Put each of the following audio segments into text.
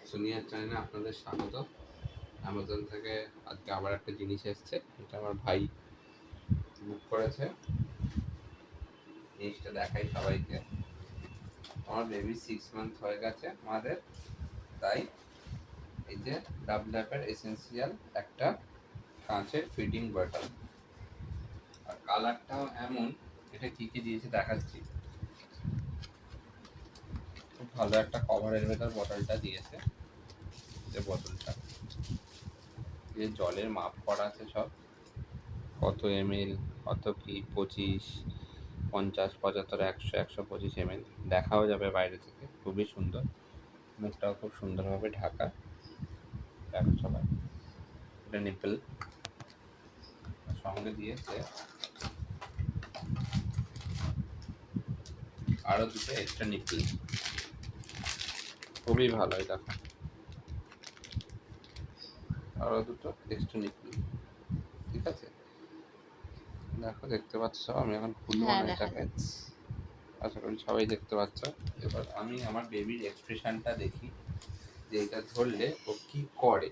সোনিয়ার চ্যানেলে আপনাদের স্বাগত। অ্যামাজন থেকে আজকে আবার একটা জিনিস এসছে, এটা আমার ভাই বুক করেছে। জিনিসটা দেখাই সবাইকে। আমার বেবি 6 মান্থ হয়ে গেছে আমাদের, তাই এই যে ডাবলাপের এসেন্সিয়াল একটা কাঁচের ফিডিং বটল, আর কালারটাও এমন। এটা কি কি দিয়েছে দেখাচ্ছি। খুব ভালো একটা কভারের ভেতর বটলটা দিয়েছে। যে বোতলটা যে জলের মাপ করা আছে, সব কত এমএল, কত কি 25, 50, 75, 100, 125 ml দেখাও যাবে বাইরে থেকে। খুবই সুন্দর, মুখটাও খুব সুন্দরভাবে ঢাকা। দেখো সবাই, এটা নিপল। সঙ্গে দিয়েছে আরো দুটো এক্সট্রা নিপল। খুবই ভালো, দেখো আরো দুটো এক্সট্রা নিপল। ঠিক আছে, দেখো দেখতে পাচ্ছ সব। আমি এখন খুলবো না এটাকে, আশা করি সবাই দেখতে পাচ্ছ। এবার আমি আমার বেবির এক্সপ্রেশনটা দেখি যে এটা ধরলে ও কি করে।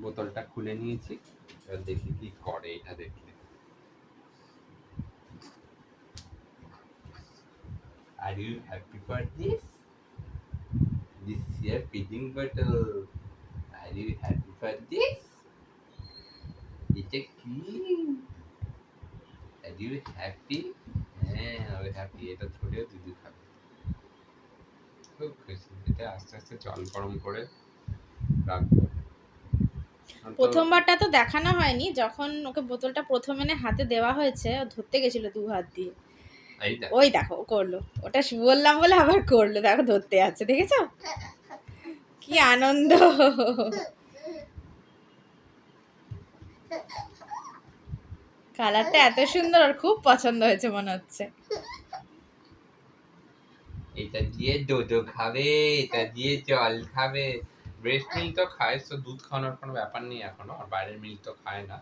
বোতলটা খুলে নিয়েছি, এবার দেখি কি করে এটা দেখলে। Are you happy for this? This is your feeding bottle. Are you happy for this? এটা কি? Are you happy? হ্যাঁ, আমি হ্যাপি। এটা ধরে দুধ খাবে। খুব খুশি। এটা আস্তে আস্তে জল গরম করে রাখবো। প্রথমবারটা তো দেখানো হয়নি, যখন ওকে বোতলটা প্রথম এনে হাতে দেওয়া হয়েছে ও ধরতে গেছিল 2 হাত দিয়ে। ওই দেখো করলো, ওটা বললাম বলে আবার করলো। দেখো ধরতে আছে, দেখেছো কি আনন্দ। কালারটা এত সুন্দর, আর খুব পছন্দ হয়েছে মনে হচ্ছে। এটা দিয়ে ডোডো খাবে, এটা দিয়ে জল খাবে। ব্রেস্ট মিল্ক তো খায়, তো দুধ খাওয়ানোর কোনো ব্যাপার নেই এখনো। আর বাইরের মিল্ক তো খায় না,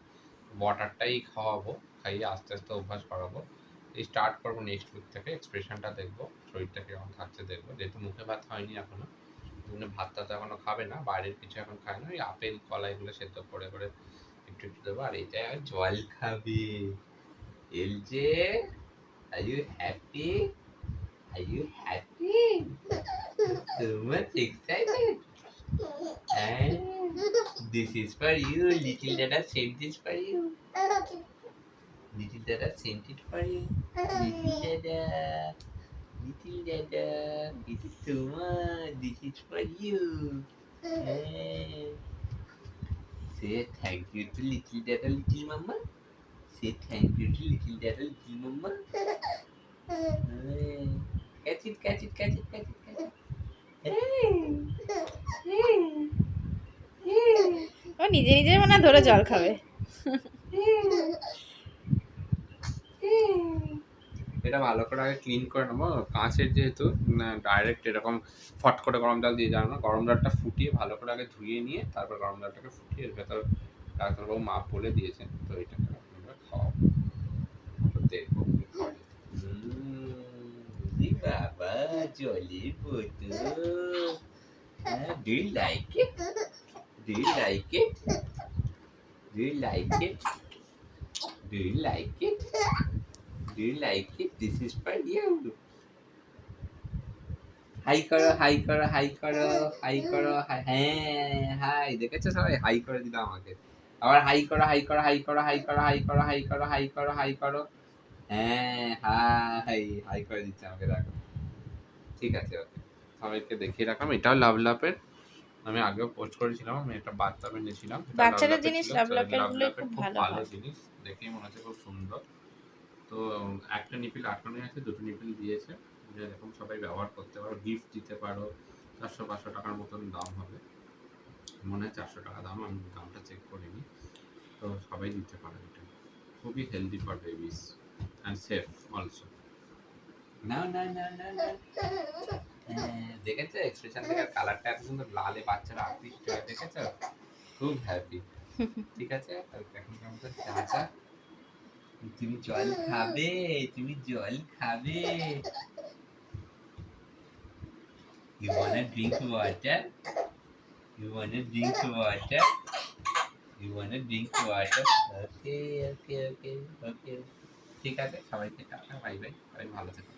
ওয়াটারটাই খাওয়াবো। খাইয়ে আস্তে আস্তে অভ্যাস করাবো। এই স্টার্ট করবো নেক্সট উইক থেকে। এক্সপ্রেশনটা দেখবো, শরীরটা কেমন থাকছে দেখবো। যেহেতু মুখে ভাত হয়নি এখনো, ভাতটা তো এখনো খাবে না, বাইরের কিছু এখন খায় না। ওই আপেল কলা এগুলো সেদ্ধ করে করে একটু একটু দেবো। আর এটা জল খাবে। এল যে, are you happy? Are you happy? So much excited. And this is for you. Little Dada sent this for you. Little Dada sent it for you. Little Dada. Little Dada. This is so much. This is for you. And say thank you to Little Dada, Little Mama. Say thank you to Little Dada, Little Mama. And catch it, catch it, catch it, catch it, catch it. ও নিজে নিজে মনে ধরে জল খাবে। এটা ভালো করে আগে ক্লিন করে নেবো। কাঁচের যেহেতু, ডাইরেক্ট এরকম ফট করে গরম জল দিয়ে যাবে না। গরম জলটা ফুটিয়ে ভালো করে আগে ধুয়ে নিয়ে তারপর গরম জলটাকে ফুটিয়ে এর ভেতর ডাক্তারবাবু মাপ বলে দিয়েছেন, তো এটাকে আপনারা খাওয়াবো। তো দেখবো কি খাওয়া যায়। বাবা জলের বোতল। Do you like it? Do you like it? Do you like it? Do you like it? Do you like it? This is for you. Hi করো, হাই করো, হাই করো, হাই করো, হ্যাঁ হাই। দেখেছো সবাই? হাই করে দিল আমাকে। আবার হাই করো, হাই করো, হাই করো, হাই করো, হাই করো, হাই করো, হাই করো, হাই করো। হ্যাঁ হাই, হাই করে দিচ্ছে আমাকে। দেখো, ঠিক আছে, ওকে। সবাইকে দেখিয়ে রাখলাম। এটাও লাভলাপের, আমি আগেও পোস্ট করেছিলাম। আমি একটা বাচ্চা এনেছিলাম, বাচ্চাদের জিনিস লাভলাপের গুলোই খুব ভালো ভালো হয়। জিনিস। দেখেই মনে হচ্ছে খুব সুন্দর। তো একটা নিপিল আটকানো আছে, দুটো নিপিল দিয়েছে। যেরকম সবাই ব্যবহার করতে পারো, গিফট দিতে পারো। 400-500 টাকার মতন দাম হবে, মনে হয় 400 টাকা দাম। আমি দামটা চেক করিনি। তো সবাই দিতে পারে। এটা খুবই healthy for babies and safe also. না না না না না, দেখেছো এক্সপ্রেশন থেকে কালারটা এত সুন্দর লালে বাচ্চারা আকৃষ্ট হয় দেখেছো খুব হ্যাপি ঠিক আছে এখন আমাদের চাটা তুমি জল খাবে তুমি জল খাবে You wanna drink water? You wanna drink water? You wanna drink water? Okay. ঠিক আছে সবাইকে টাটা বাই বাই সবাই ভালো থেকো